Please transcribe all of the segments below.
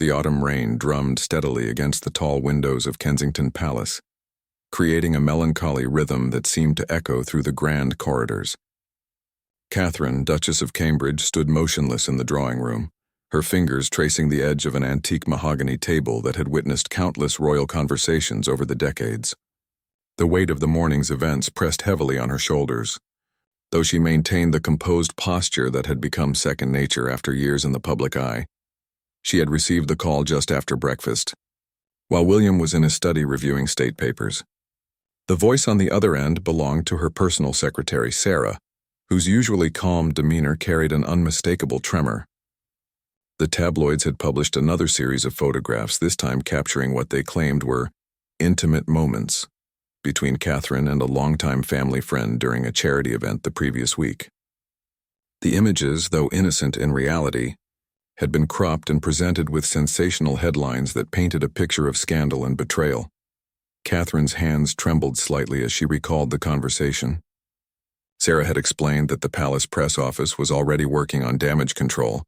The autumn rain drummed steadily against the tall windows of Kensington Palace, creating a melancholy rhythm that seemed to echo through the grand corridors. Catherine, Duchess of Cambridge, stood motionless in the drawing room, her fingers tracing the edge of an antique mahogany table that had witnessed countless royal conversations over the decades. The weight of the morning's events pressed heavily on her shoulders, though she maintained the composed posture that had become second nature after years in the public eye. She had received the call just after breakfast, while William was in his study reviewing state papers. The voice on the other end belonged to her personal secretary, Sarah, whose usually calm demeanor carried an unmistakable tremor. The tabloids had published another series of photographs, this time capturing what they claimed were intimate moments between Catherine and a longtime family friend during a charity event the previous week. The images, though innocent in reality, had been cropped and presented with sensational headlines that painted a picture of scandal and betrayal. Catherine's hands trembled slightly as she recalled the conversation. Sarah had explained that the palace press office was already working on damage control,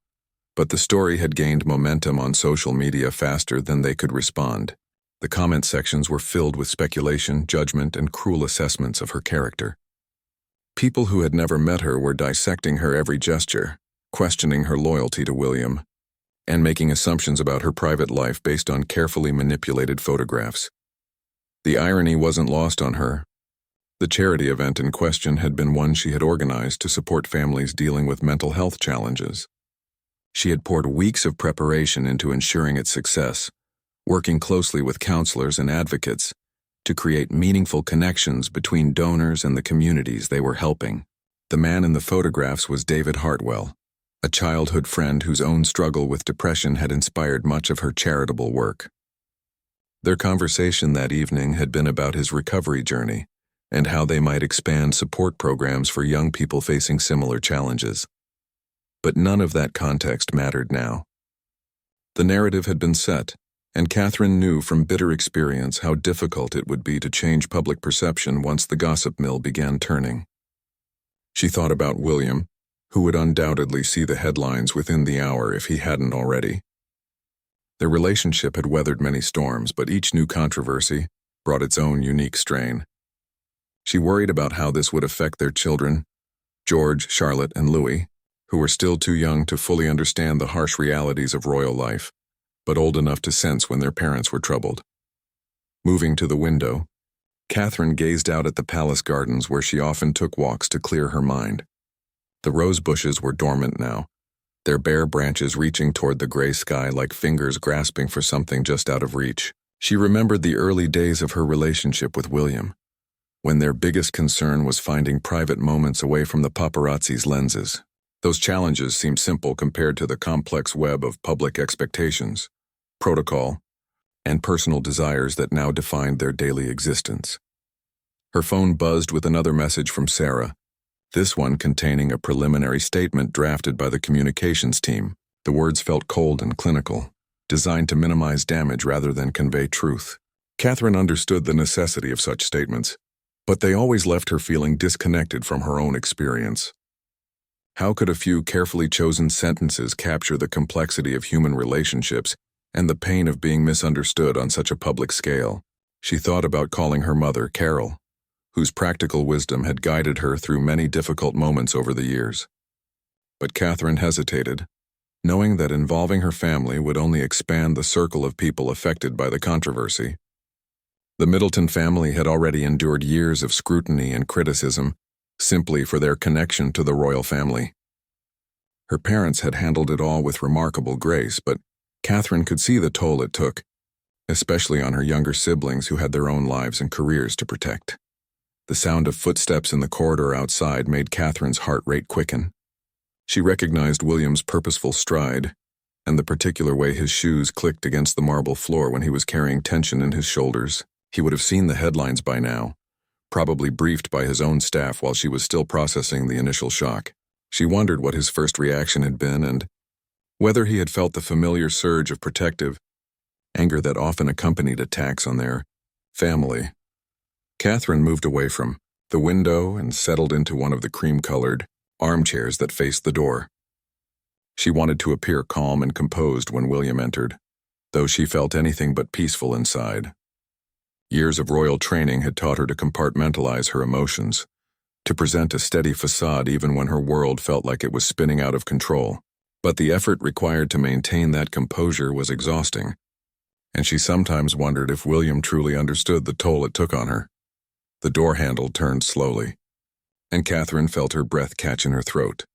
but the story had gained momentum on social media faster than they could respond. The comment sections were filled with speculation, judgment, and cruel assessments of her character. People who had never met her were dissecting her every gesture, questioning her loyalty to William, and making assumptions about her private life based on carefully manipulated photographs. The irony wasn't lost on her. The charity event in question had been one she had organized to support families dealing with mental health challenges. She had poured weeks of preparation into ensuring its success, working closely with counselors and advocates to create meaningful connections between donors and the communities they were helping. The man in the photographs was David Hartwell, a childhood friend whose own struggle with depression had inspired much of her charitable work. Their conversation that evening had been about his recovery journey and how they might expand support programs for young people facing similar challenges. But none of that context mattered now. The narrative had been set, and Catherine knew from bitter experience how difficult it would be to change public perception once the gossip mill began turning. She thought about William, who would undoubtedly see the headlines within the hour if he hadn't already. Their relationship had weathered many storms, but each new controversy brought its own unique strain. She worried about how this would affect their children, George, Charlotte, and Louis, who were still too young to fully understand the harsh realities of royal life, but old enough to sense when their parents were troubled. Moving to the window, Catherine gazed out at the palace gardens where she often took walks to clear her mind. The rose bushes were dormant now, their bare branches reaching toward the gray sky like fingers grasping for something just out of reach. She remembered the early days of her relationship with William, when their biggest concern was finding private moments away from the paparazzi's lenses. Those challenges seemed simple compared to the complex web of public expectations, protocol, and personal desires that now defined their daily existence. Her phone buzzed with another message from Sarah, this one containing a preliminary statement drafted by the communications team. The words felt cold and clinical, designed to minimize damage rather than convey truth. Catherine understood the necessity of such statements, but they always left her feeling disconnected from her own experience. How could a few carefully chosen sentences capture the complexity of human relationships and the pain of being misunderstood on such a public scale? She thought about calling her mother, Carol, whose practical wisdom had guided her through many difficult moments over the years. But Catherine hesitated, knowing that involving her family would only expand the circle of people affected by the controversy. The Middleton family had already endured years of scrutiny and criticism simply for their connection to the royal family. Her parents had handled it all with remarkable grace, but Catherine could see the toll it took, especially on her younger siblings who had their own lives and careers to protect. The sound of footsteps in the corridor outside made Catherine's heart rate quicken. She recognized William's purposeful stride and the particular way his shoes clicked against the marble floor when he was carrying tension in his shoulders. He would have seen the headlines by now, probably briefed by his own staff while she was still processing the initial shock. She wondered what his first reaction had been and whether he had felt the familiar surge of protective anger that often accompanied attacks on their family. Catherine moved away from the window and settled into one of the cream-colored armchairs that faced the door. She wanted to appear calm and composed when William entered, though she felt anything but peaceful inside. Years of royal training had taught her to compartmentalize her emotions, to present a steady facade even when her world felt like it was spinning out of control. But the effort required to maintain that composure was exhausting, and she sometimes wondered if William truly understood the toll it took on her. The door handle turned slowly, and Catherine felt her breath catch in her throat.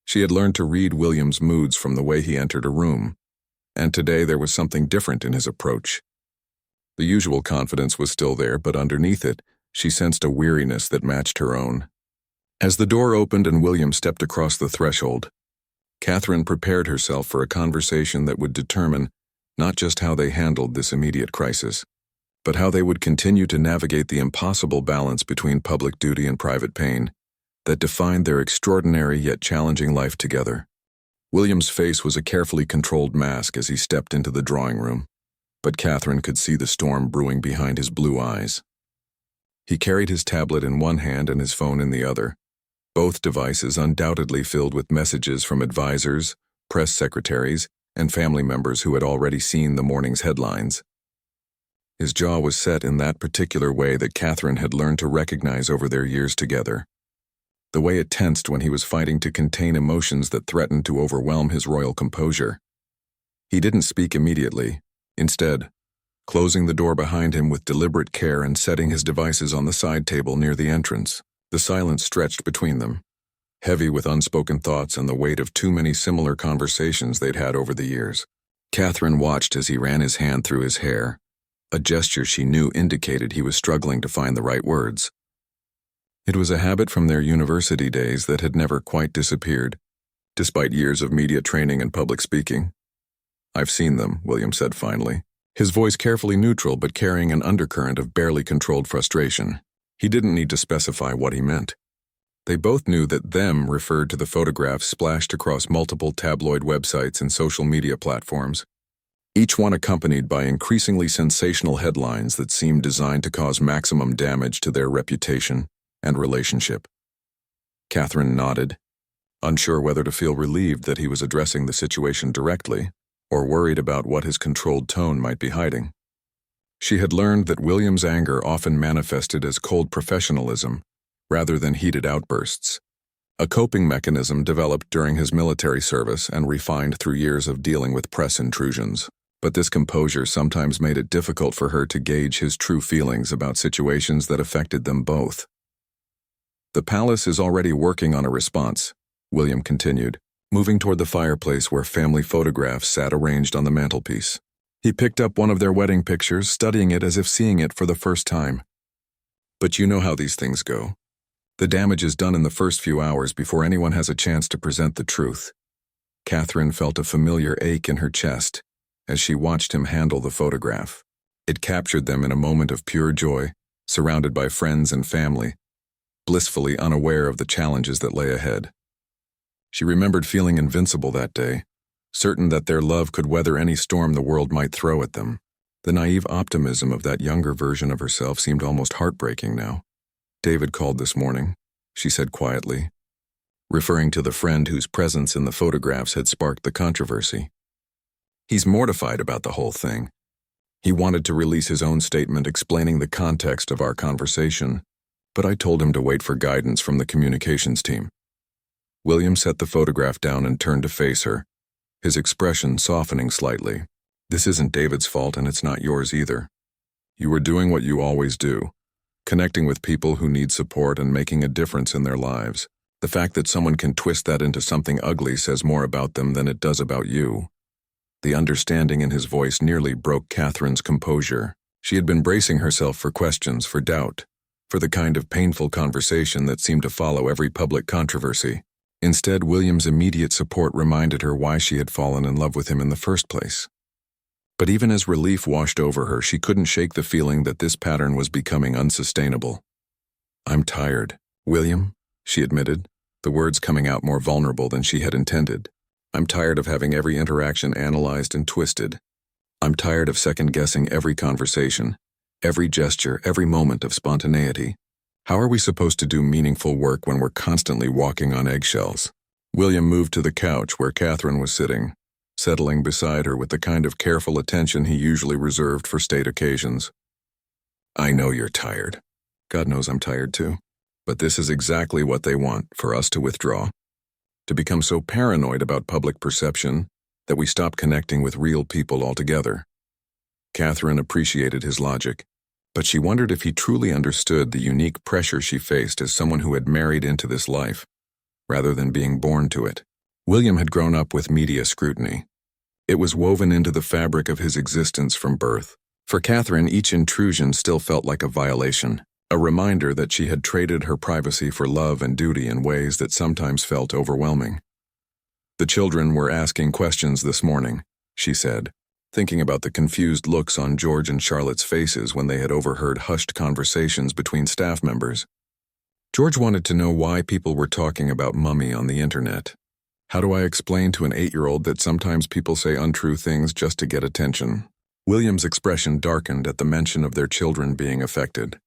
She had learned to read William's moods from the way he entered a room, and today there was something different in his approach. The usual confidence was still there, but underneath it, she sensed a weariness that matched her own. As the door opened and William stepped across the threshold, Catherine prepared herself for a conversation that would determine not just how they handled this immediate crisis, but how they would continue to navigate the impossible balance between public duty and private pain that defined their extraordinary yet challenging life together. William's face was a carefully controlled mask as he stepped into the drawing room, but Catherine could see the storm brewing behind his blue eyes. He carried his tablet in one hand and his phone in the other, both devices undoubtedly filled with messages from advisors, press secretaries, and family members who had already seen the morning's headlines. His jaw was set in that particular way that Catherine had learned to recognize over their years together. The way it tensed when he was fighting to contain emotions that threatened to overwhelm his royal composure. He didn't speak immediately, instead, closing the door behind him with deliberate care and setting his devices on the side table near the entrance. The silence stretched between them, heavy with unspoken thoughts and the weight of too many similar conversations they'd had over the years. Catherine watched as he ran his hand through his hair, a gesture she knew indicated he was struggling to find the right words. It was a habit from their university days that had never quite disappeared, despite years of media training and public speaking. "I've seen them," William said finally, his voice carefully neutral but carrying an undercurrent of barely controlled frustration. He didn't need to specify what he meant. They both knew that "them" referred to the photographs splashed across multiple tabloid websites and social media platforms, each one accompanied by increasingly sensational headlines that seemed designed to cause maximum damage to their reputation and relationship. Catherine nodded, unsure whether to feel relieved that he was addressing the situation directly or worried about what his controlled tone might be hiding. She had learned that William's anger often manifested as cold professionalism rather than heated outbursts, a coping mechanism developed during his military service and refined through years of dealing with press intrusions. But this composure sometimes made it difficult for her to gauge his true feelings about situations that affected them both. "The palace is already working on a response," William continued, moving toward the fireplace where family photographs sat arranged on the mantelpiece. He picked up one of their wedding pictures, studying it as if seeing it for the first time. "But you know how these things go. The damage is done in the first few hours before anyone has a chance to present the truth." Catherine felt a familiar ache in her chest as she watched him handle the photograph. It captured them in a moment of pure joy, surrounded by friends and family, blissfully unaware of the challenges that lay ahead. She remembered feeling invincible that day, certain that their love could weather any storm the world might throw at them. The naive optimism of that younger version of herself seemed almost heartbreaking now. "David called this morning," she said quietly, referring to the friend whose presence in the photographs had sparked the controversy. "He's mortified about the whole thing. He wanted to release his own statement explaining the context of our conversation, but I told him to wait for guidance from the communications team." William set the photograph down and turned to face her, his expression softening slightly. "This isn't David's fault, and it's not yours either. You were doing what you always do, connecting with people who need support and making a difference in their lives. The fact that someone can twist that into something ugly says more about them than it does about you." The understanding in his voice nearly broke Catherine's composure. She had been bracing herself for questions, for doubt, for the kind of painful conversation that seemed to follow every public controversy. Instead, William's immediate support reminded her why she had fallen in love with him in the first place. But even as relief washed over her, she couldn't shake the feeling that this pattern was becoming unsustainable. "I'm tired, William," she admitted, the words coming out more vulnerable than she had intended. "I'm tired of having every interaction analyzed and twisted. I'm tired of second-guessing every conversation, every gesture, every moment of spontaneity. How are we supposed to do meaningful work when we're constantly walking on eggshells?" William moved to the couch where Catherine was sitting, settling beside her with the kind of careful attention he usually reserved for state occasions. "I know you're tired. God knows I'm tired too. But this is exactly what they want, for us to withdraw. To become so paranoid about public perception that we stop connecting with real people altogether." Catherine appreciated his logic, but she wondered if he truly understood the unique pressure she faced as someone who had married into this life, rather than being born to it. William had grown up with media scrutiny. It was woven into the fabric of his existence from birth. For Catherine, each intrusion still felt like a violation, a reminder that she had traded her privacy for love and duty in ways that sometimes felt overwhelming. "The children were asking questions this morning," she said, thinking about the confused looks on George and Charlotte's faces when they had overheard hushed conversations between staff members. George wanted to know why people were talking about Mummy on the internet. "How do I explain to an 8-year-old that sometimes people say untrue things just to get attention?" William's expression darkened at the mention of their children being affected.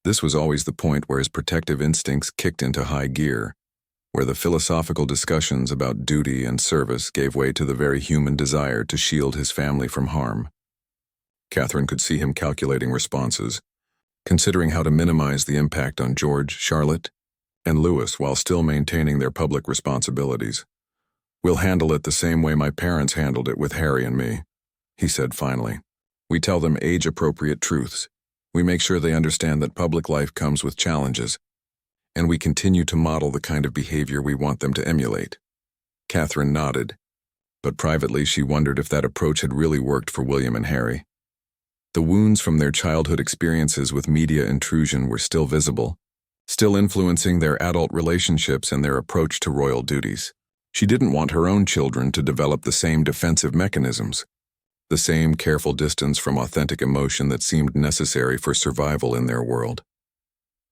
This was always the point where his protective instincts kicked into high gear, where the philosophical discussions about duty and service gave way to the very human desire to shield his family from harm. Catherine could see him calculating responses, considering how to minimize the impact on George, Charlotte, and Louis while still maintaining their public responsibilities. "We'll handle it the same way my parents handled it with Harry and me," he said finally. "We tell them age-appropriate truths. We make sure they understand that public life comes with challenges, and we continue to model the kind of behavior we want them to emulate." Catherine nodded, but privately she wondered if that approach had really worked for William and Harry. The wounds from their childhood experiences with media intrusion were still visible, still influencing their adult relationships and their approach to royal duties. She didn't want her own children to develop the same defensive mechanisms, the same careful distance from authentic emotion that seemed necessary for survival in their world.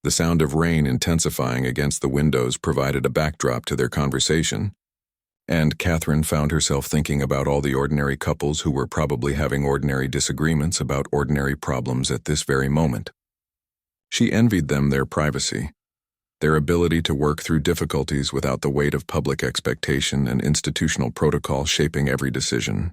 The sound of rain intensifying against the windows provided a backdrop to their conversation, and Catherine found herself thinking about all the ordinary couples who were probably having ordinary disagreements about ordinary problems at this very moment. She envied them their privacy, their ability to work through difficulties without the weight of public expectation and institutional protocol shaping every decision.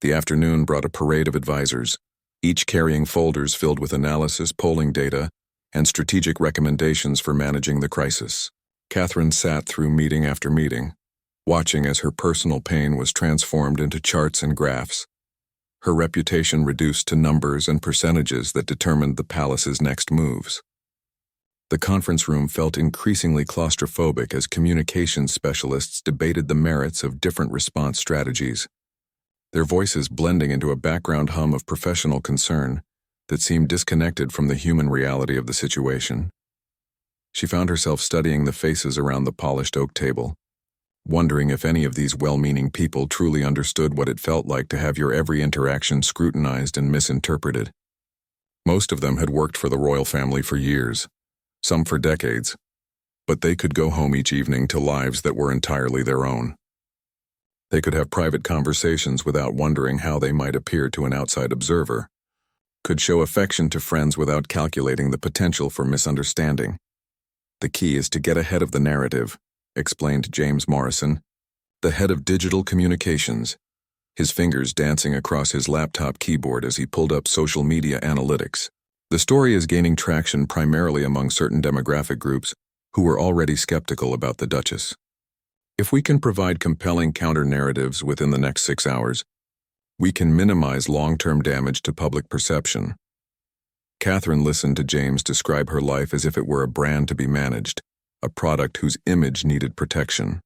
The afternoon brought a parade of advisors, each carrying folders filled with analysis, polling data, and strategic recommendations for managing the crisis. Catherine sat through meeting after meeting, watching as her personal pain was transformed into charts and graphs, her reputation reduced to numbers and percentages that determined the palace's next moves. The conference room felt increasingly claustrophobic as communications specialists debated the merits of different response strategies, their voices blending into a background hum of professional concern that seemed disconnected from the human reality of the situation. She found herself studying the faces around the polished oak table, wondering if any of these well-meaning people truly understood what it felt like to have your every interaction scrutinized and misinterpreted. Most of them had worked for the royal family for years, some for decades, but they could go home each evening to lives that were entirely their own. They could have private conversations without wondering how they might appear to an outside observer, could show affection to friends without calculating the potential for misunderstanding. "The key is to get ahead of the narrative," explained James Morrison, the head of digital communications, his fingers dancing across his laptop keyboard as he pulled up social media analytics. "The story is gaining traction primarily among certain demographic groups who were already skeptical about the Duchess. If we can provide compelling counter-narratives within the next 6 hours, we can minimize long-term damage to public perception." Catherine listened to James describe her life as if it were a brand to be managed, a product whose image needed protection.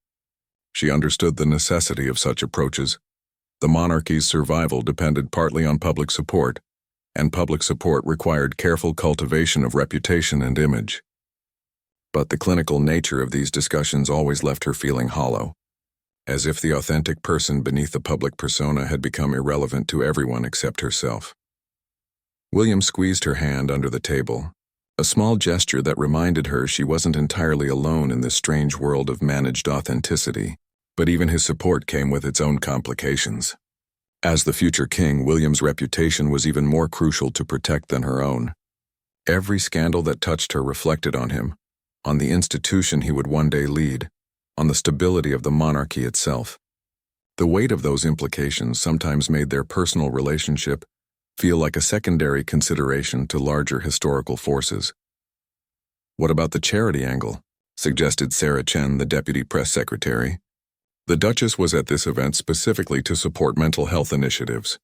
She understood the necessity of such approaches. The monarchy's survival depended partly on public support, and public support required careful cultivation of reputation and image. But the clinical nature of these discussions always left her feeling hollow, as if the authentic person beneath the public persona had become irrelevant to everyone except herself. William squeezed her hand under the table, a small gesture that reminded her she wasn't entirely alone in this strange world of managed authenticity, but even his support came with its own complications. As the future king, William's reputation was even more crucial to protect than her own. Every scandal that touched her reflected on him, on the institution he would one day lead, on the stability of the monarchy itself. The weight of those implications sometimes made their personal relationship feel like a secondary consideration to larger historical forces. "What about the charity angle?" suggested Sarah Chen, the deputy press secretary. The Duchess was at this event specifically to support mental health initiatives.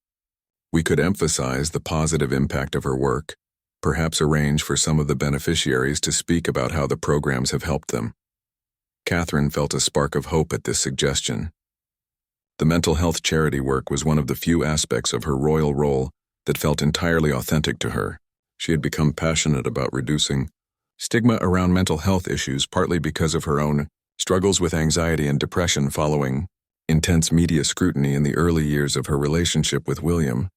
"We could emphasize the positive impact of her work, perhaps arrange for some of the beneficiaries to speak about how the programs have helped them." Catherine felt a spark of hope at this suggestion. The mental health charity work was one of the few aspects of her royal role that felt entirely authentic to her. She had become passionate about reducing stigma around mental health issues, partly because of her own struggles with anxiety and depression following intense media scrutiny in the early years of her relationship with William.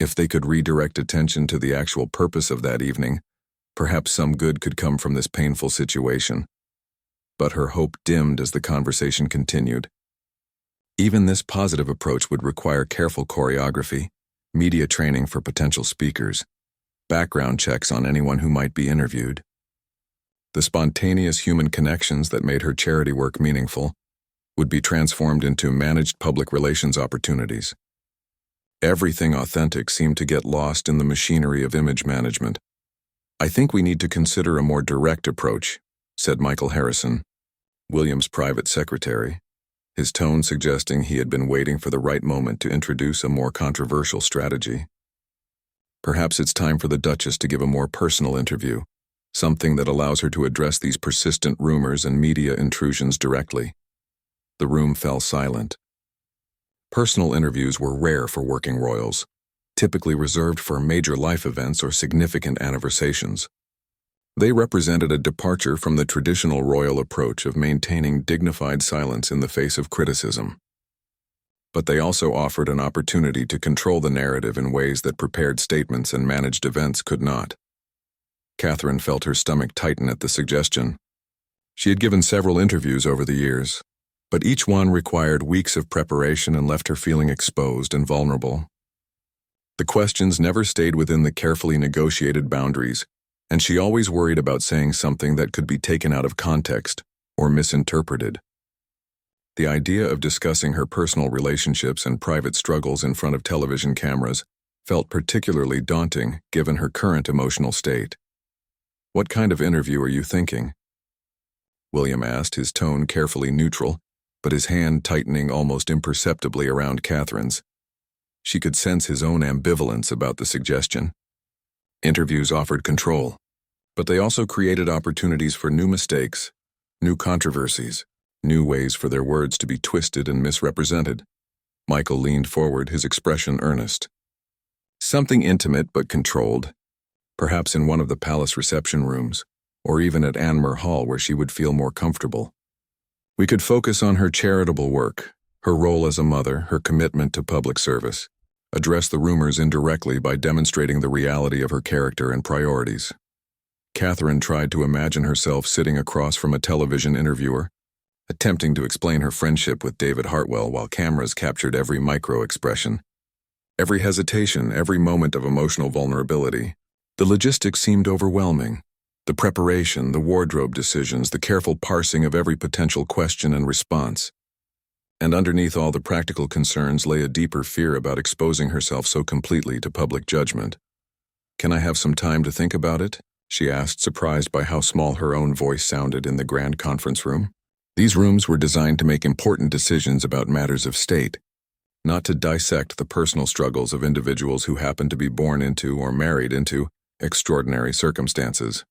If they could redirect attention to the actual purpose of that evening, perhaps some good could come from this painful situation. But her hope dimmed as the conversation continued. Even this positive approach would require careful choreography, media training for potential speakers, background checks on anyone who might be interviewed. The spontaneous human connections that made her charity work meaningful would be transformed into managed public relations opportunities. Everything authentic seemed to get lost in the machinery of image management. "I think we need to consider a more direct approach," said Michael Harrison, William's private secretary, his tone suggesting he had been waiting for the right moment to introduce a more controversial strategy. "Perhaps it's time for the Duchess to give a more personal interview, something that allows her to address these persistent rumors and media intrusions directly." The room fell silent. Personal interviews were rare for working royals, typically reserved for major life events or significant anniversations. They represented a departure from the traditional royal approach of maintaining dignified silence in the face of criticism. But they also offered an opportunity to control the narrative in ways that prepared statements and managed events could not. Catherine felt her stomach tighten at the suggestion. She had given several interviews over the years, but each one required weeks of preparation and left her feeling exposed and vulnerable. The questions never stayed within the carefully negotiated boundaries, and she always worried about saying something that could be taken out of context or misinterpreted. The idea of discussing her personal relationships and private struggles in front of television cameras felt particularly daunting given her current emotional state. "What kind of interview are you thinking?" William asked, his tone carefully neutral, but his hand tightening almost imperceptibly around Catherine's. She could sense his own ambivalence about the suggestion. Interviews offered control, but they also created opportunities for new mistakes, new controversies, new ways for their words to be twisted and misrepresented. Michael leaned forward, his expression earnest. "Something intimate but controlled, perhaps in one of the palace reception rooms, or even at Anmer Hall where she would feel more comfortable. We could focus on her charitable work, her role as a mother, her commitment to public service, address the rumors indirectly by demonstrating the reality of her character and priorities." Catherine tried to imagine herself sitting across from a television interviewer, attempting to explain her friendship with David Hartwell while cameras captured every micro-expression, every hesitation, every moment of emotional vulnerability. The logistics seemed overwhelming. The preparation, the wardrobe decisions, the careful parsing of every potential question and response. And underneath all the practical concerns lay a deeper fear about exposing herself so completely to public judgment. "Can I have some time to think about it?" she asked, surprised by how small her own voice sounded in the grand conference room. These rooms were designed to make important decisions about matters of state, not to dissect the personal struggles of individuals who happen to be born into or married into extraordinary circumstances.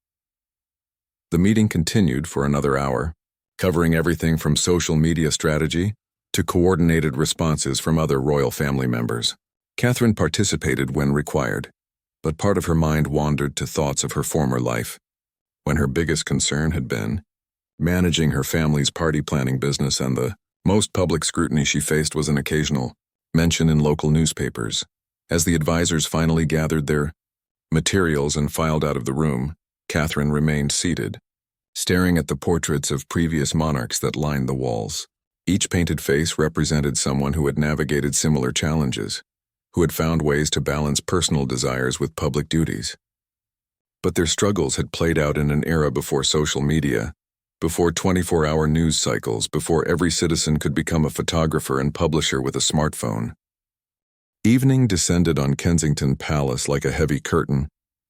The meeting continued for another hour, covering everything from social media strategy to coordinated responses from other royal family members. Catherine participated when required, but part of her mind wandered to thoughts of her former life, when her biggest concern had been managing her family's party planning business, and the most public scrutiny she faced was an occasional mention in local newspapers. As the advisors finally gathered their materials and filed out of the room, Catherine remained seated, staring at the portraits of previous monarchs that lined the walls. Each painted face represented someone who had navigated similar challenges, who had found ways to balance personal desires with public duties. But their struggles had played out in an era before social media, before 24-hour news cycles, before every citizen could become a photographer and publisher with a smartphone. Evening descended on Kensington Palace like a heavy curtain,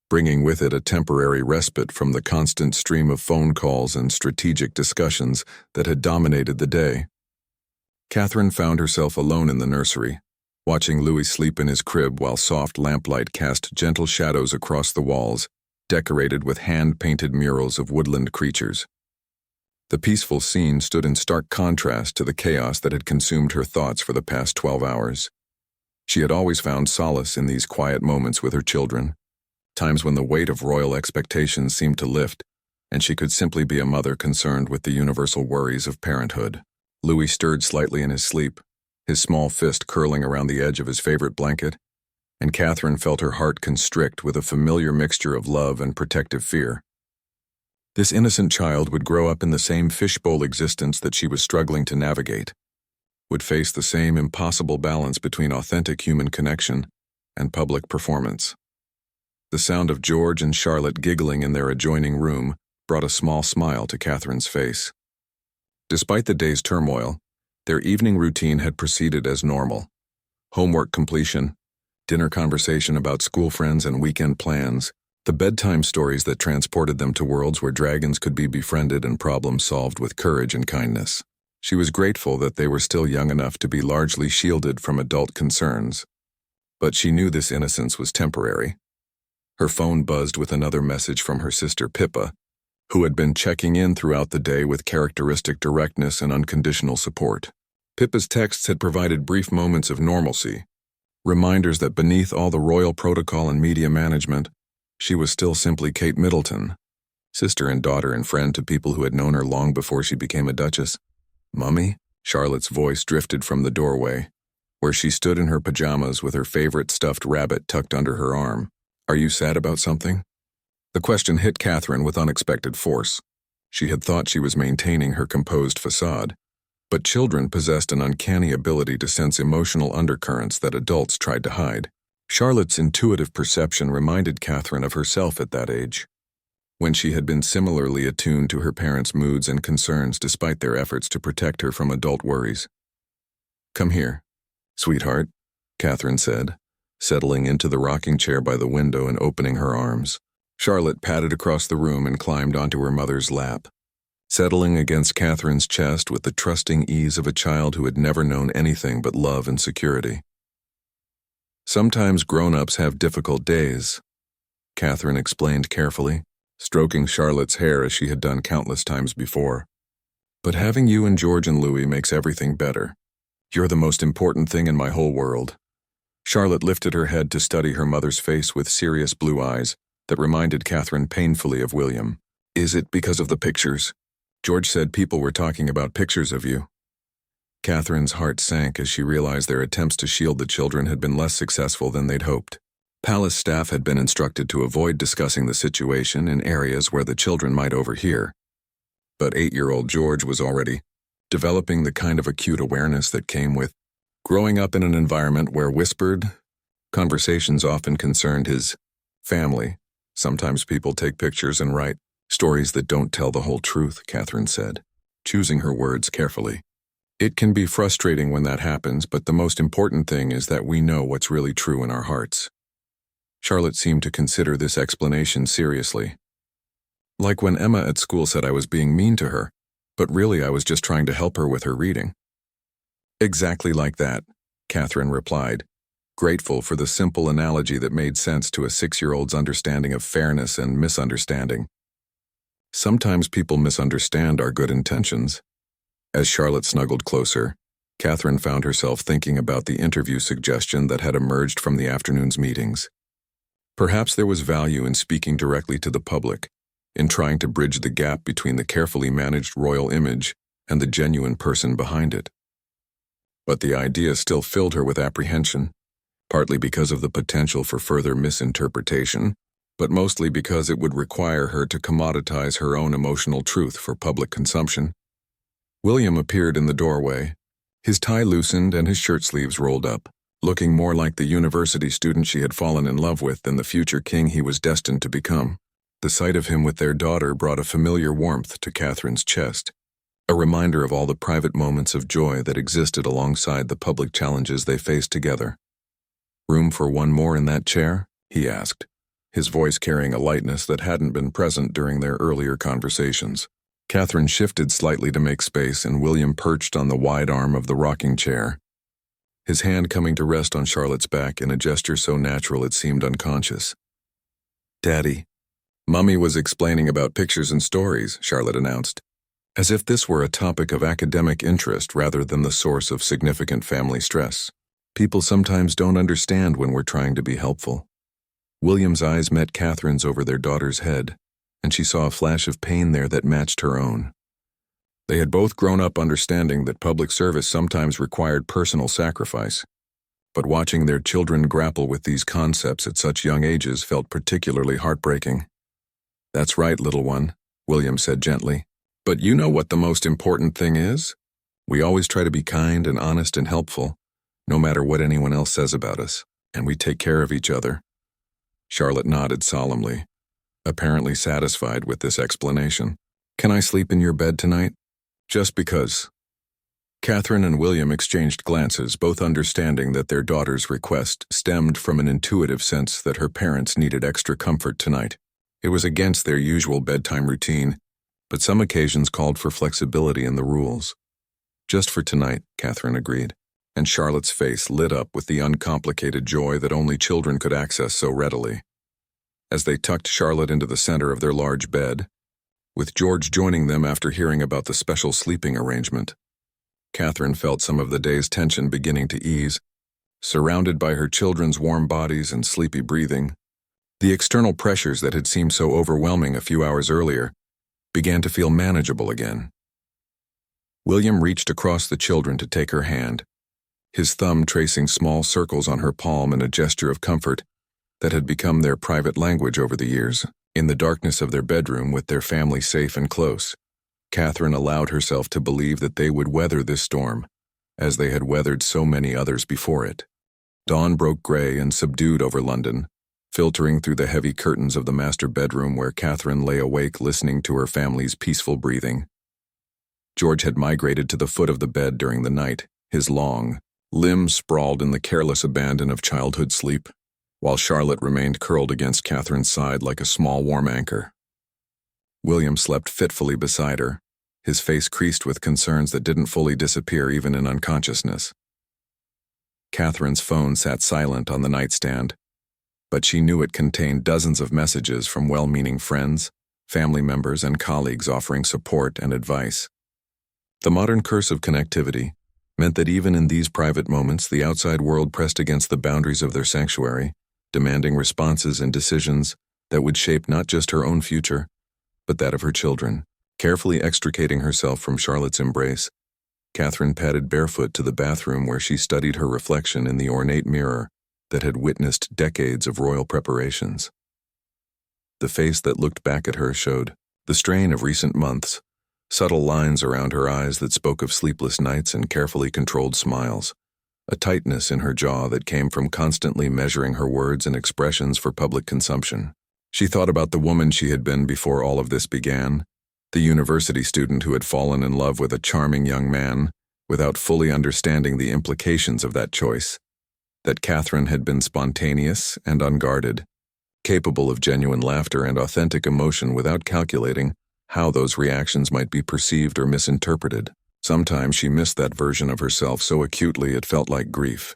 bringing with it a temporary respite from the constant stream of phone calls and strategic discussions that had dominated the day. Catherine found herself alone in the nursery, watching Louis sleep in his crib while soft lamplight cast gentle shadows across the walls, decorated with hand-painted murals of woodland creatures. The peaceful scene stood in stark contrast to the chaos that had consumed her thoughts for the past 12 hours. She had always found solace in these quiet moments with her children, times when the weight of royal expectations seemed to lift, and she could simply be a mother concerned with the universal worries of parenthood. Louis stirred slightly in his sleep, his small fist curling around the edge of his favorite blanket, and Catherine felt her heart constrict with a familiar mixture of love and protective fear. This innocent child would grow up in the same fishbowl existence that she was struggling to navigate, would face the same impossible balance between authentic human connection and public performance. The sound of George and Charlotte giggling in their adjoining room brought a small smile to Catherine's face. Despite the day's turmoil, their evening routine had proceeded as normal. Homework completion, dinner conversation about school friends and weekend plans, the bedtime stories that transported them to worlds where dragons could be befriended and problems solved with courage and kindness. She was grateful that they were still young enough to be largely shielded from adult concerns. But she knew this innocence was temporary. Her phone buzzed with another message from her sister Pippa, who had been checking in throughout the day with characteristic directness and unconditional support. Pippa's texts had provided brief moments of normalcy, reminders that beneath all the royal protocol and media management, she was still simply Kate Middleton, sister and daughter and friend to people who had known her long before she became a duchess. "Mummy?" Charlotte's voice drifted from the doorway, where she stood in her pajamas with her favorite stuffed rabbit tucked under her arm. "Are you sad about something?" The question hit Catherine with unexpected force. She had thought she was maintaining her composed facade, but children possessed an uncanny ability to sense emotional undercurrents that adults tried to hide. Charlotte's intuitive perception reminded Catherine of herself at that age, when she had been similarly attuned to her parents' moods and concerns despite their efforts to protect her from adult worries. "Come here, sweetheart," Catherine said, settling into the rocking chair by the window and opening her arms. Charlotte padded across the room and climbed onto her mother's lap, settling against Catherine's chest with the trusting ease of a child who had never known anything but love and security. "Sometimes grown-ups have difficult days," Catherine explained carefully, stroking Charlotte's hair as she had done countless times before. "But having you and George and Louis makes everything better. You're the most important thing in my whole world." Charlotte lifted her head to study her mother's face with serious blue eyes that reminded Catherine painfully of William. "Is it because of the pictures? George said people were talking about pictures of you." Catherine's heart sank as she realized their attempts to shield the children had been less successful than they'd hoped. Palace staff had been instructed to avoid discussing the situation in areas where the children might overhear. But 8-year-old George was already developing the kind of acute awareness that came with growing up in an environment where whispered conversations often concerned his family. "Sometimes people take pictures and write stories that don't tell the whole truth," Catherine said, choosing her words carefully. "It can be frustrating when that happens, but the most important thing is that we know what's really true in our hearts." Charlotte seemed to consider this explanation seriously. "Like when Emma at school said I was being mean to her, but really I was just trying to help her with her reading." "Exactly like that," Catherine replied, grateful for the simple analogy that made sense to a 6-year-old's understanding of fairness and misunderstanding. "Sometimes people misunderstand our good intentions." As Charlotte snuggled closer, Catherine found herself thinking about the interview suggestion that had emerged from the afternoon's meetings. Perhaps there was value in speaking directly to the public, in trying to bridge the gap between the carefully managed royal image and the genuine person behind it. But the idea still filled her with apprehension, partly because of the potential for further misinterpretation, but mostly because it would require her to commoditize her own emotional truth for public consumption. William appeared in the doorway, his tie loosened and his shirt sleeves rolled up, looking more like the university student she had fallen in love with than the future king he was destined to become. The sight of him with their daughter brought a familiar warmth to Catherine's chest, a reminder of all the private moments of joy that existed alongside the public challenges they faced together. "Room for one more in that chair?" he asked, his voice carrying a lightness that hadn't been present during their earlier conversations. Catherine shifted slightly to make space, and William perched on the wide arm of the rocking chair, his hand coming to rest on Charlotte's back in a gesture so natural it seemed unconscious. "Daddy, Mummy was explaining about pictures and stories," Charlotte announced, as if this were a topic of academic interest rather than the source of significant family stress. "People sometimes don't understand when we're trying to be helpful." William's eyes met Catherine's over their daughter's head, and she saw a flash of pain there that matched her own. They had both grown up understanding that public service sometimes required personal sacrifice, but watching their children grapple with these concepts at such young ages felt particularly heartbreaking. "That's right, little one," William said gently. "But you know what the most important thing is? We always try to be kind and honest and helpful, no matter what anyone else says about us, and we take care of each other." Charlotte nodded solemnly, apparently satisfied with this explanation. "Can I sleep in your bed tonight?" "Just because." Catherine and William exchanged glances, both understanding that their daughter's request stemmed from an intuitive sense that her parents needed extra comfort tonight. It was against their usual bedtime routine, but some occasions called for flexibility in the rules. "Just for tonight," Catherine agreed, and Charlotte's face lit up with the uncomplicated joy that only children could access so readily. As they tucked Charlotte into the center of their large bed, with George joining them after hearing about the special sleeping arrangement, Catherine felt some of the day's tension beginning to ease. Surrounded by her children's warm bodies and sleepy breathing, the external pressures that had seemed so overwhelming a few hours earlier began to feel manageable again. William reached across the children to take her hand, his thumb tracing small circles on her palm in a gesture of comfort that had become their private language over the years. In the darkness of their bedroom, with their family safe and close, Catherine allowed herself to believe that they would weather this storm, as they had weathered so many others before it. Dawn broke gray and subdued over London, filtering through the heavy curtains of the master bedroom where Catherine lay awake listening to her family's peaceful breathing. George had migrated to the foot of the bed during the night, his long limbs sprawled in the careless abandon of childhood sleep, while Charlotte remained curled against Catherine's side like a small warm anchor. William slept fitfully beside her, his face creased with concerns that didn't fully disappear even in unconsciousness. Catherine's phone sat silent on the nightstand, but she knew it contained dozens of messages from well-meaning friends, family members, and colleagues offering support and advice. The modern curse of connectivity meant that even in these private moments, the outside world pressed against the boundaries of their sanctuary, demanding responses and decisions that would shape not just her own future, but that of her children. Carefully extricating herself from Charlotte's embrace, Catherine padded barefoot to the bathroom where she studied her reflection in the ornate mirror that had witnessed decades of royal preparations. The face that looked back at her showed the strain of recent months, subtle lines around her eyes that spoke of sleepless nights and carefully controlled smiles, a tightness in her jaw that came from constantly measuring her words and expressions for public consumption. She thought about the woman she had been before all of this began, the university student who had fallen in love with a charming young man without fully understanding the implications of that choice, that Catherine had been spontaneous and unguarded, capable of genuine laughter and authentic emotion without calculating how those reactions might be perceived or misinterpreted. Sometimes she missed that version of herself so acutely it felt like grief.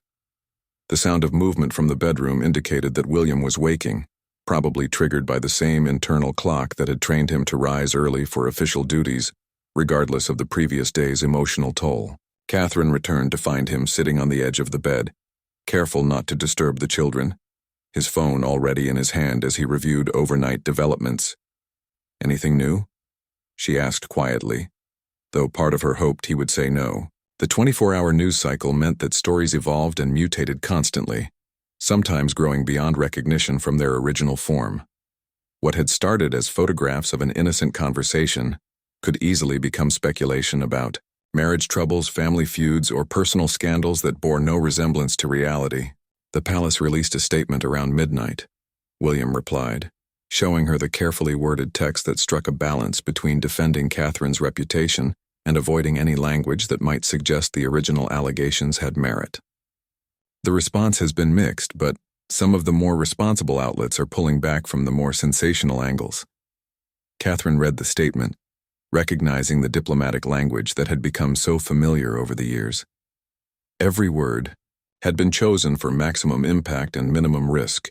The sound of movement from the bedroom indicated that William was waking, probably triggered by the same internal clock that had trained him to rise early for official duties, regardless of the previous day's emotional toll. Catherine returned to find him sitting on the edge of the bed, careful not to disturb the children, his phone already in his hand as he reviewed overnight developments. "Anything new?" she asked quietly, though part of her hoped he would say no. The 24-hour news cycle meant that stories evolved and mutated constantly, sometimes growing beyond recognition from their original form. What had started as photographs of an innocent conversation could easily become speculation about marriage troubles, family feuds, or personal scandals that bore no resemblance to reality. The palace released a statement around midnight, William replied, showing her the carefully worded text that struck a balance between defending Catherine's reputation and avoiding any language that might suggest the original allegations had merit. The response has been mixed, but some of the more responsible outlets are pulling back from the more sensational angles. Catherine read the statement, recognizing the diplomatic language that had become so familiar over the years. Every word had been chosen for maximum impact and minimum risk,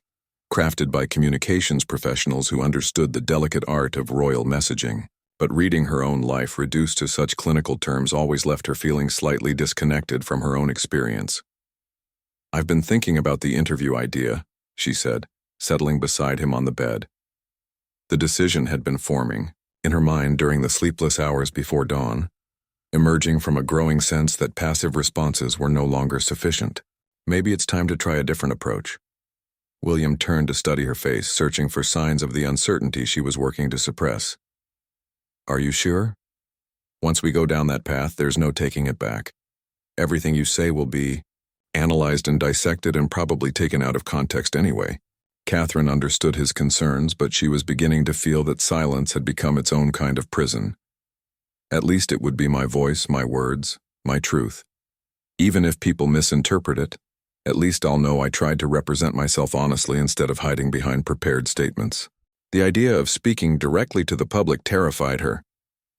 crafted by communications professionals who understood the delicate art of royal messaging. But reading her own life reduced to such clinical terms always left her feeling slightly disconnected from her own experience. "I've been thinking about the interview idea," she said, settling beside him on the bed. The decision had been forming in her mind during the sleepless hours before dawn, emerging from a growing sense that passive responses were no longer sufficient. Maybe it's time to try a different approach. William turned to study her face, searching for signs of the uncertainty she was working to suppress. "Are you sure? Once we go down that path, there's no taking it back. Everything you say will be analyzed and dissected and probably taken out of context anyway." Catherine understood his concerns, but she was beginning to feel that silence had become its own kind of prison. "At least it would be my voice, my words, my truth. Even if people misinterpret it, at least I'll know I tried to represent myself honestly instead of hiding behind prepared statements." The idea of speaking directly to the public terrified her,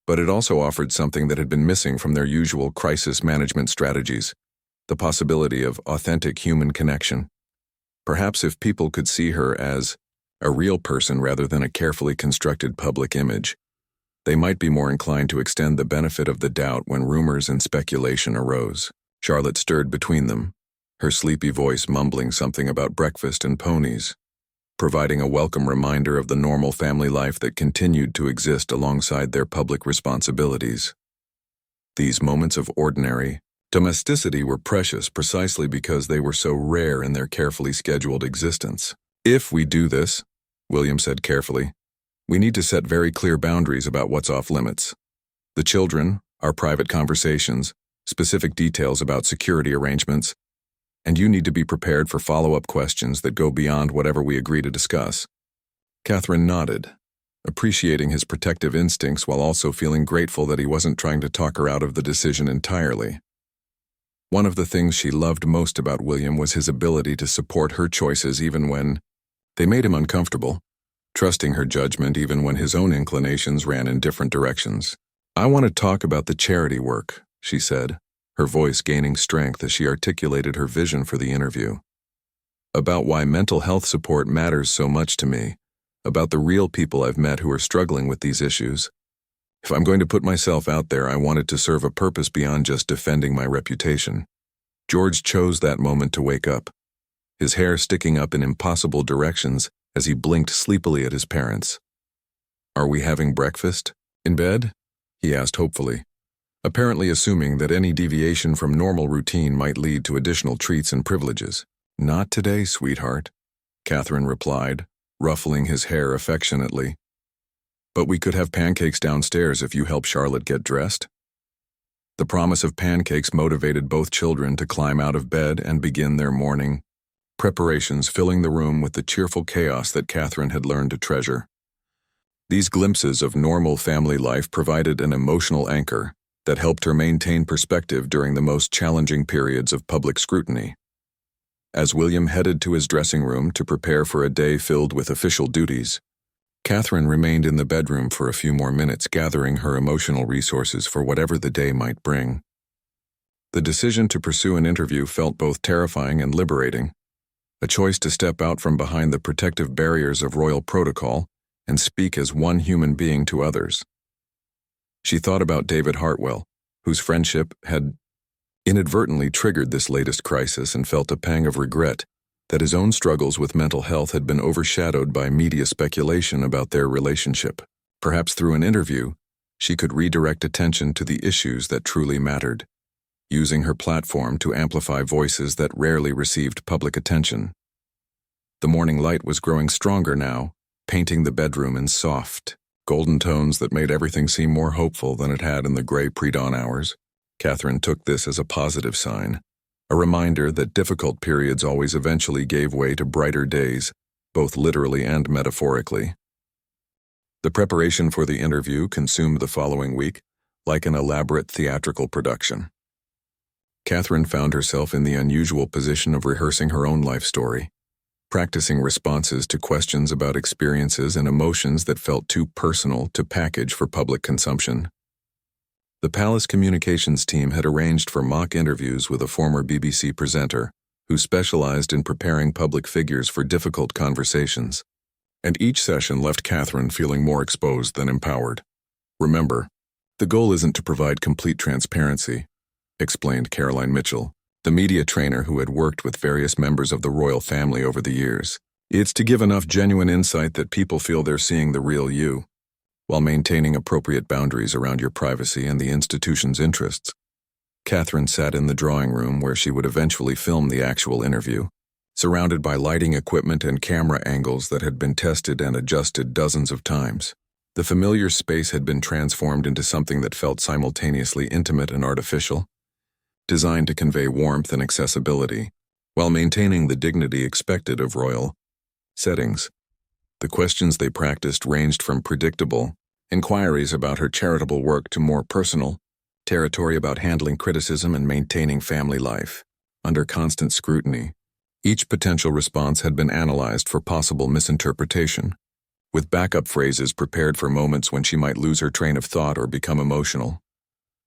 but it also offered something that had been missing from their usual crisis management strategies: the possibility of authentic human connection. Perhaps if people could see her as a real person rather than a carefully constructed public image, they might be more inclined to extend the benefit of the doubt when rumors and speculation arose. Charlotte stirred between them, her sleepy voice mumbling something about breakfast and ponies, providing a welcome reminder of the normal family life that continued to exist alongside their public responsibilities. These moments of ordinary domesticity were precious precisely because they were so rare in their carefully scheduled existence. "If we do this," William said carefully, "we need to set very clear boundaries about what's off limits. The children, our private conversations, specific details about security arrangements, and you need to be prepared for follow-up questions that go beyond whatever we agree to discuss." Catherine nodded, appreciating his protective instincts while also feeling grateful that he wasn't trying to talk her out of the decision entirely. One of the things she loved most about William was his ability to support her choices even when they made him uncomfortable, trusting her judgment even when his own inclinations ran in different directions. "I want to talk about the charity work," she said, her voice gaining strength as she articulated her vision for the interview. "About why mental health support matters so much to me, about the real people I've met who are struggling with these issues. If I'm going to put myself out there, I want it to serve a purpose beyond just defending my reputation." George chose that moment to wake up, his hair sticking up in impossible directions as he blinked sleepily at his parents. "Are we having breakfast in bed?" he asked hopefully, apparently assuming that any deviation from normal routine might lead to additional treats and privileges. "Not today, sweetheart," Catherine replied, ruffling his hair affectionately. "But we could have pancakes downstairs if you help Charlotte get dressed." The promise of pancakes motivated both children to climb out of bed and begin their morning preparations, filling the room with the cheerful chaos that Catherine had learned to treasure. These glimpses of normal family life provided an emotional anchor that helped her maintain perspective during the most challenging periods of public scrutiny. As William headed to his dressing room to prepare for a day filled with official duties, Catherine remained in the bedroom for a few more minutes, gathering her emotional resources for whatever the day might bring. The decision to pursue an interview felt both terrifying and liberating, a choice to step out from behind the protective barriers of royal protocol and speak as one human being to others. She thought about David Hartwell, whose friendship had inadvertently triggered this latest crisis, and felt a pang of regret that his own struggles with mental health had been overshadowed by media speculation about their relationship. Perhaps through an interview, she could redirect attention to the issues that truly mattered, using her platform to amplify voices that rarely received public attention. The morning light was growing stronger now, painting the bedroom in soft, golden tones that made everything seem more hopeful than it had in the gray pre-dawn hours. Catherine took this as a positive sign, a reminder that difficult periods always eventually gave way to brighter days, both literally and metaphorically. The preparation for the interview consumed the following week, like an elaborate theatrical production. Catherine found herself in the unusual position of rehearsing her own life story, practicing responses to questions about experiences and emotions that felt too personal to package for public consumption. The Palace Communications team had arranged for mock interviews with a former BBC presenter who specialized in preparing public figures for difficult conversations, and each session left Catherine feeling more exposed than empowered. "Remember, the goal isn't to provide complete transparency," explained Caroline Mitchell, the media trainer who had worked with various members of the royal family over the years. "It's to give enough genuine insight that people feel they're seeing the real you, while maintaining appropriate boundaries around your privacy and the institution's interests." Catherine sat in the drawing room where she would eventually film the actual interview, surrounded by lighting equipment and camera angles that had been tested and adjusted dozens of times. The familiar space had been transformed into something that felt simultaneously intimate and artificial, designed to convey warmth and accessibility, while maintaining the dignity expected of royal settings. The questions they practiced ranged from predictable inquiries about her charitable work to more personal territory about handling criticism and maintaining family life. Under constant scrutiny, each potential response had been analyzed for possible misinterpretation, with backup phrases prepared for moments when she might lose her train of thought or become emotional.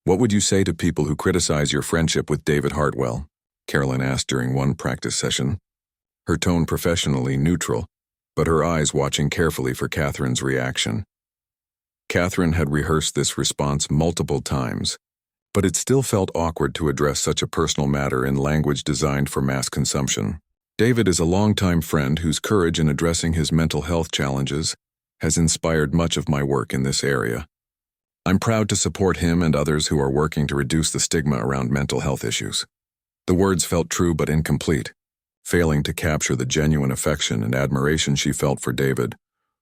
"What would you say to people who criticize your friendship with David Hartwell?" Caroline asked during one practice session, her tone professionally neutral, but her eyes watching carefully for Catherine's reaction. Catherine had rehearsed this response multiple times, but it still felt awkward to address such a personal matter in language designed for mass consumption. "David is a longtime friend whose courage in addressing his mental health challenges has inspired much of my work in this area. I'm proud to support him and others who are working to reduce the stigma around mental health issues." The words felt true but incomplete, failing to capture the genuine affection and admiration she felt for David,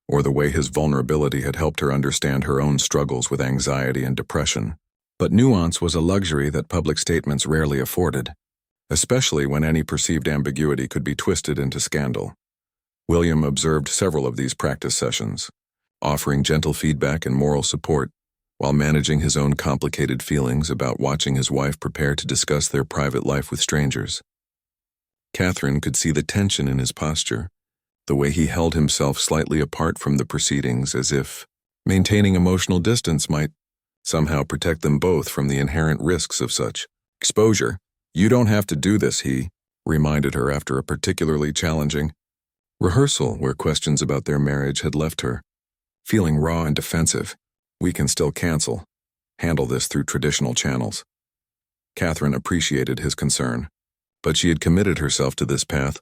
or the way his vulnerability had helped her understand her own struggles with anxiety and depression. But nuance was a luxury that public statements rarely afforded, especially when any perceived ambiguity could be twisted into scandal. William observed several of these practice sessions, offering gentle feedback and moral support, while managing his own complicated feelings about watching his wife prepare to discuss their private life with strangers. Catherine could see the tension in his posture, the way he held himself slightly apart from the proceedings as if maintaining emotional distance might somehow protect them both from the inherent risks of such exposure. "You don't have to do this," he reminded her after a particularly challenging rehearsal where questions about their marriage had left her feeling raw and defensive. "We can still handle this through traditional channels." Catherine appreciated his concern, but she had committed herself to this path,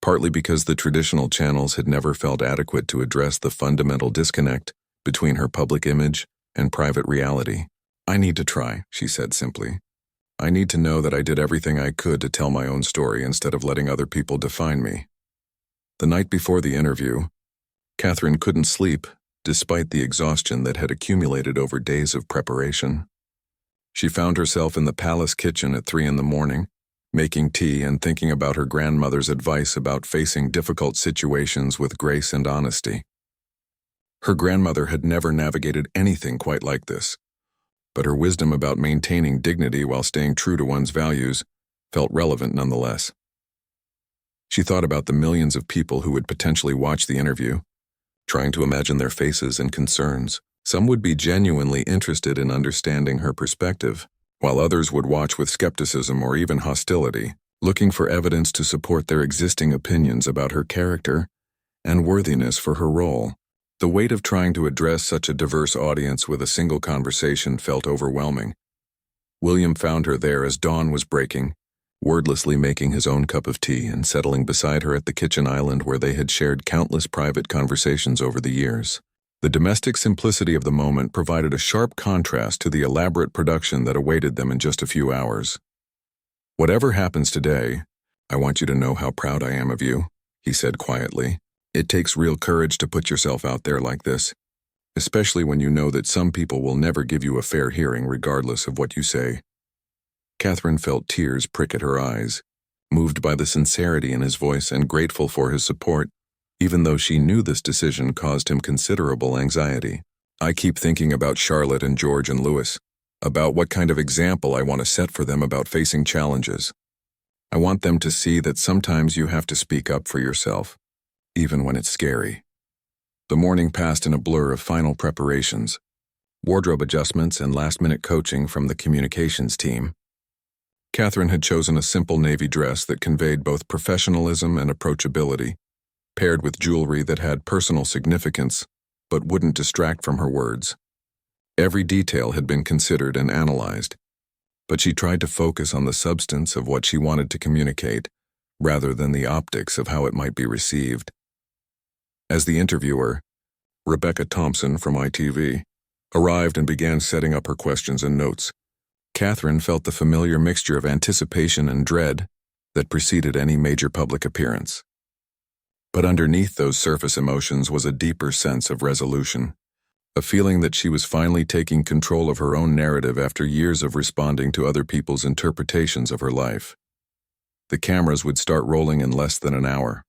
partly because the traditional channels had never felt adequate to address the fundamental disconnect between her public image and private reality. "I need to try," she said simply. "I need to know that I did everything I could to tell my own story instead of letting other people define me." The night before the interview, Catherine couldn't sleep despite the exhaustion that had accumulated over days of preparation. She found herself in the palace kitchen at 3 a.m, making tea and thinking about her grandmother's advice about facing difficult situations with grace and honesty. Her grandmother had never navigated anything quite like this, but her wisdom about maintaining dignity while staying true to one's values felt relevant nonetheless. She thought about the millions of people who would potentially watch the interview, trying to imagine their faces and concerns. Some would be genuinely interested in understanding her perspective, while others would watch with skepticism or even hostility, looking for evidence to support their existing opinions about her character and worthiness for her role. The weight of trying to address such a diverse audience with a single conversation felt overwhelming. William found her there as dawn was breaking, wordlessly making his own cup of tea and settling beside her at the kitchen island where they had shared countless private conversations over the years. The domestic simplicity of the moment provided a sharp contrast to the elaborate production that awaited them in just a few hours. "Whatever happens today, I want you to know how proud I am of you," he said quietly. "It takes real courage to put yourself out there like this, especially when you know that some people will never give you a fair hearing regardless of what you say." Catherine felt tears prick at her eyes, moved by the sincerity in his voice and grateful for his support. even though she knew this decision caused him considerable anxiety. I keep thinking about Charlotte and George and Louis, about what kind of example I want to set for them about facing challenges. I want them to see that sometimes you have to speak up for yourself, even when it's scary. The morning passed in a blur of final preparations, wardrobe adjustments, and last-minute coaching from the communications team. Catherine had chosen a simple navy dress that conveyed both professionalism and approachability, paired with jewelry that had personal significance but wouldn't distract from her words. Every detail had been considered and analyzed, but she tried to focus on the substance of what she wanted to communicate rather than the optics of how it might be received. As the interviewer, Rebecca Thompson from ITV, arrived and began setting up her questions and notes, Catherine felt the familiar mixture of anticipation and dread that preceded any major public appearance. But underneath those surface emotions was a deeper sense of resolution, a feeling that she was finally taking control of her own narrative after years of responding to other people's interpretations of her life. The cameras would start rolling in less than an hour,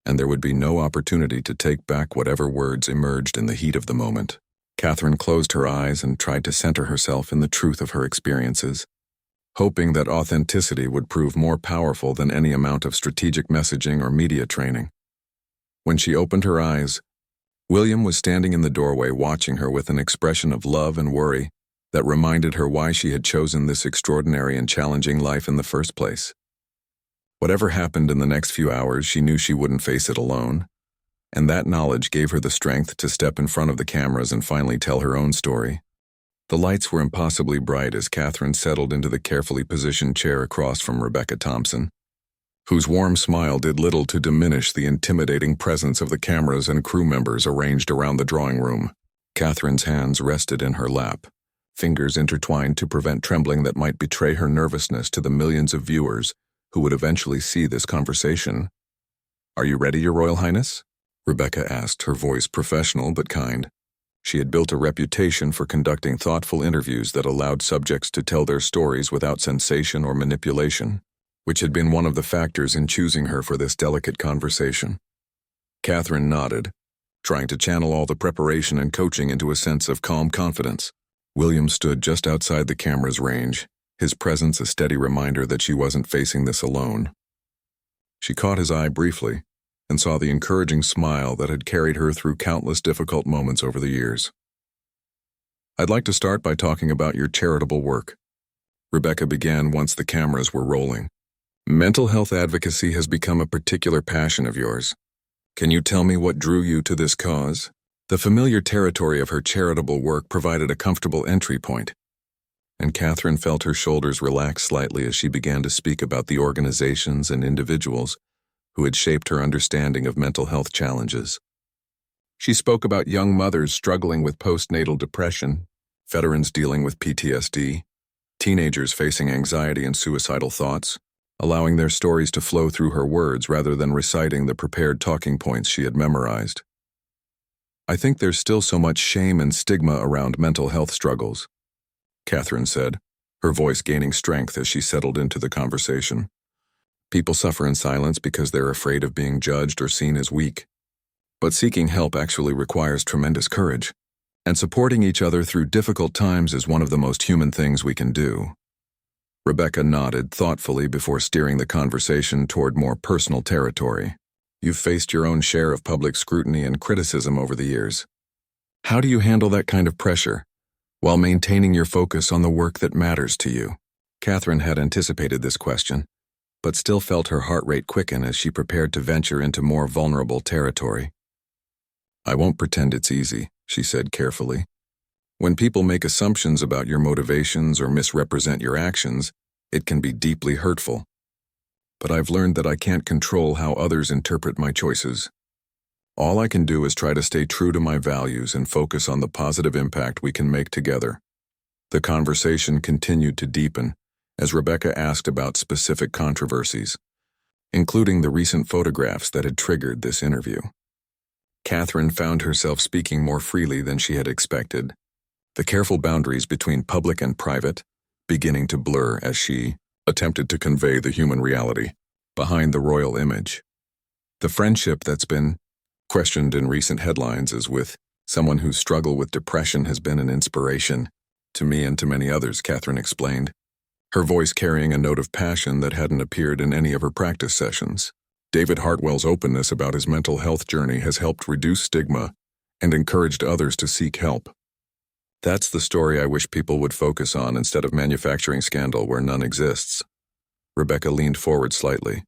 and there would be no opportunity to take back whatever words emerged in the heat of the moment. Catherine closed her eyes and tried to center herself in the truth of her experiences, hoping that authenticity would prove more powerful than any amount of strategic messaging or media training. When she opened her eyes, William was standing in the doorway watching her with an expression of love and worry that reminded her why she had chosen this extraordinary and challenging life in the first place. Whatever happened in the next few hours, she knew she wouldn't face it alone, and that knowledge gave her the strength to step in front of the cameras and finally tell her own story. The lights were impossibly bright as Catherine settled into the carefully positioned chair across from Rebecca Thompson, whose warm smile did little to diminish the intimidating presence of the cameras and crew members arranged around the drawing room. Catherine's hands rested in her lap, fingers intertwined to prevent trembling that might betray her nervousness to the millions of viewers who would eventually see this conversation. "Are you ready, Your Royal Highness?" Rebecca asked, her voice professional but kind. She had built a reputation for conducting thoughtful interviews that allowed subjects to tell their stories without sensation or manipulation, which had been one of the factors in choosing her for this delicate conversation. Catherine nodded, trying to channel all the preparation and coaching into a sense of calm confidence. William stood just outside the camera's range, his presence a steady reminder that she wasn't facing this alone. She caught his eye briefly and saw the encouraging smile that had carried her through countless difficult moments over the years. "I'd like to start by talking about your charitable work," Rebecca began once the cameras were rolling. "Mental health advocacy has become a particular passion of yours. Can you tell me what drew you to this cause?" The familiar territory of her charitable work provided a comfortable entry point, and Catherine felt her shoulders relax slightly as she began to speak about the organizations and individuals who had shaped her understanding of mental health challenges. She spoke about young mothers struggling with postnatal depression, veterans dealing with PTSD, teenagers facing anxiety and suicidal thoughts, allowing their stories to flow through her words rather than reciting the prepared talking points she had memorized. "I think there's still so much shame and stigma around mental health struggles," Catherine said, her voice gaining strength as she settled into the conversation. "People suffer in silence because they're afraid of being judged or seen as weak. But seeking help actually requires tremendous courage, and supporting each other through difficult times is one of the most human things we can do." Rebecca nodded thoughtfully before steering the conversation toward more personal territory. "You've faced your own share of public scrutiny and criticism over the years. How do you handle that kind of pressure while maintaining your focus on the work that matters to you?" Catherine had anticipated this question, but still felt her heart rate quicken as she prepared to venture into more vulnerable territory. "I won't pretend it's easy," she said carefully. "When people make assumptions about your motivations or misrepresent your actions, it can be deeply hurtful. But I've learned that I can't control how others interpret my choices. All I can do is try to stay true to my values and focus on the positive impact we can make together." The conversation continued to deepen as Rebecca asked about specific controversies, including the recent photographs that had triggered this interview. Catherine found herself speaking more freely than she had expected, the careful boundaries between public and private beginning to blur as she attempted to convey the human reality behind the royal image. The friendship that's been questioned in recent headlines as with someone whose struggle with depression has been an inspiration to me and to many others, Catherine explained, her voice carrying a note of passion that hadn't appeared in any of her practice sessions. David Hartwell's openness about his mental health journey has helped reduce stigma and encouraged others to seek help. That's the story I wish people would focus on instead of manufacturing scandal where none exists. Rebecca leaned forward slightly,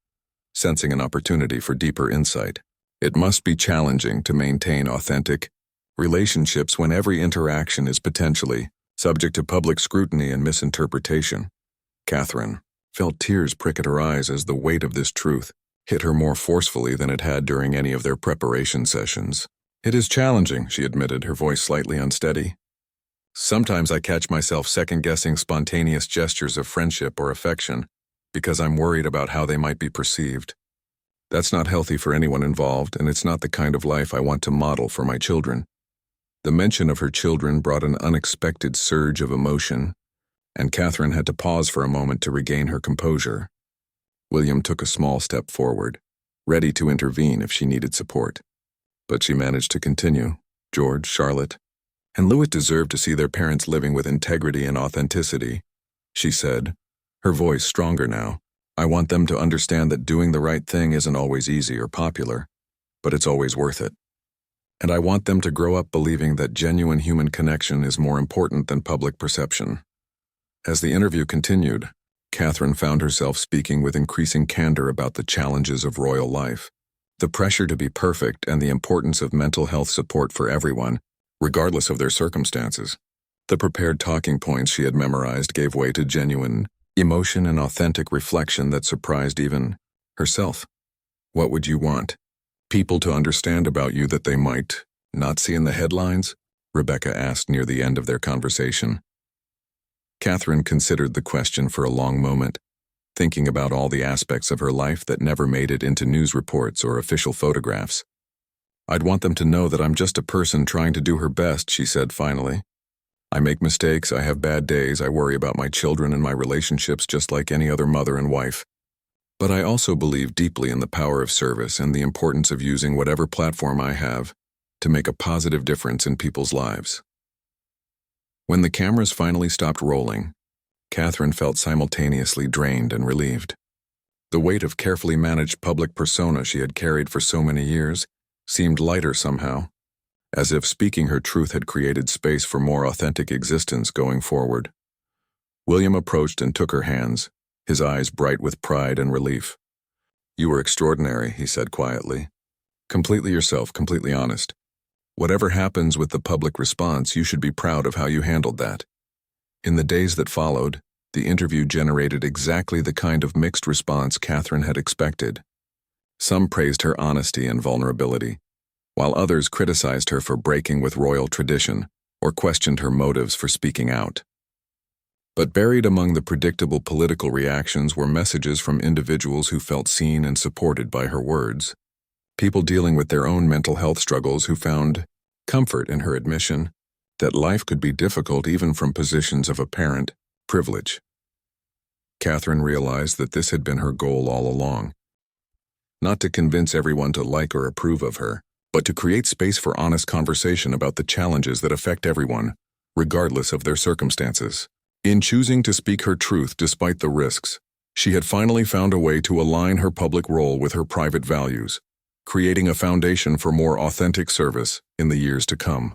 sensing an opportunity for deeper insight. It must be challenging to maintain authentic relationships when every interaction is potentially subject to public scrutiny and misinterpretation. Catherine felt tears prick at her eyes as the weight of this truth hit her more forcefully than it had during any of their preparation sessions. It is challenging, she admitted, her voice slightly unsteady. Sometimes I catch myself second-guessing spontaneous gestures of friendship or affection because I'm worried about how they might be perceived. That's not healthy for anyone involved, and it's not the kind of life I want to model for my children. The mention of her children brought an unexpected surge of emotion, and Catherine had to pause for a moment to regain her composure. William took a small step forward, ready to intervene if she needed support. But she managed to continue. George, Charlotte, and Louis deserved to see their parents living with integrity and authenticity, she said, her voice stronger now. I want them to understand that doing the right thing isn't always easy or popular, but it's always worth it. And I want them to grow up believing that genuine human connection is more important than public perception. As the interview continued, Catherine found herself speaking with increasing candor about the challenges of royal life, the pressure to be perfect, and the importance of mental health support for everyone, regardless of their circumstances. The prepared talking points she had memorized gave way to genuine emotion and authentic reflection that surprised even herself. What would you want people to understand about you that they might not see in the headlines? Rebecca asked near the end of their conversation. Catherine considered the question for a long moment, thinking about all the aspects of her life that never made it into news reports or official photographs. I'd want them to know that I'm just a person trying to do her best, she said finally. I make mistakes, I have bad days, I worry about my children and my relationships just like any other mother and wife. But I also believe deeply in the power of service and the importance of using whatever platform I have to make a positive difference in people's lives. When the cameras finally stopped rolling, Catherine felt simultaneously drained and relieved. The weight of carefully managed public persona she had carried for so many years seemed lighter somehow, as if speaking her truth had created space for more authentic existence going forward. William approached and took her hands, his eyes bright with pride and relief. You were extraordinary, he said quietly. Completely yourself, completely honest. Whatever happens with the public response, you should be proud of how you handled that. In the days that followed, the interview generated exactly the kind of mixed response Catherine had expected. Some praised her honesty and vulnerability, while others criticized her for breaking with royal tradition or questioned her motives for speaking out. But buried among the predictable political reactions were messages from individuals who felt seen and supported by her words. People dealing with their own mental health struggles who found comfort in her admission that life could be difficult even from positions of apparent privilege. Catherine realized that this had been her goal all along. Not to convince everyone to like or approve of her, but to create space for honest conversation about the challenges that affect everyone, regardless of their circumstances. In choosing to speak her truth despite the risks, she had finally found a way to align her public role with her private values, creating a foundation for more authentic service in the years to come.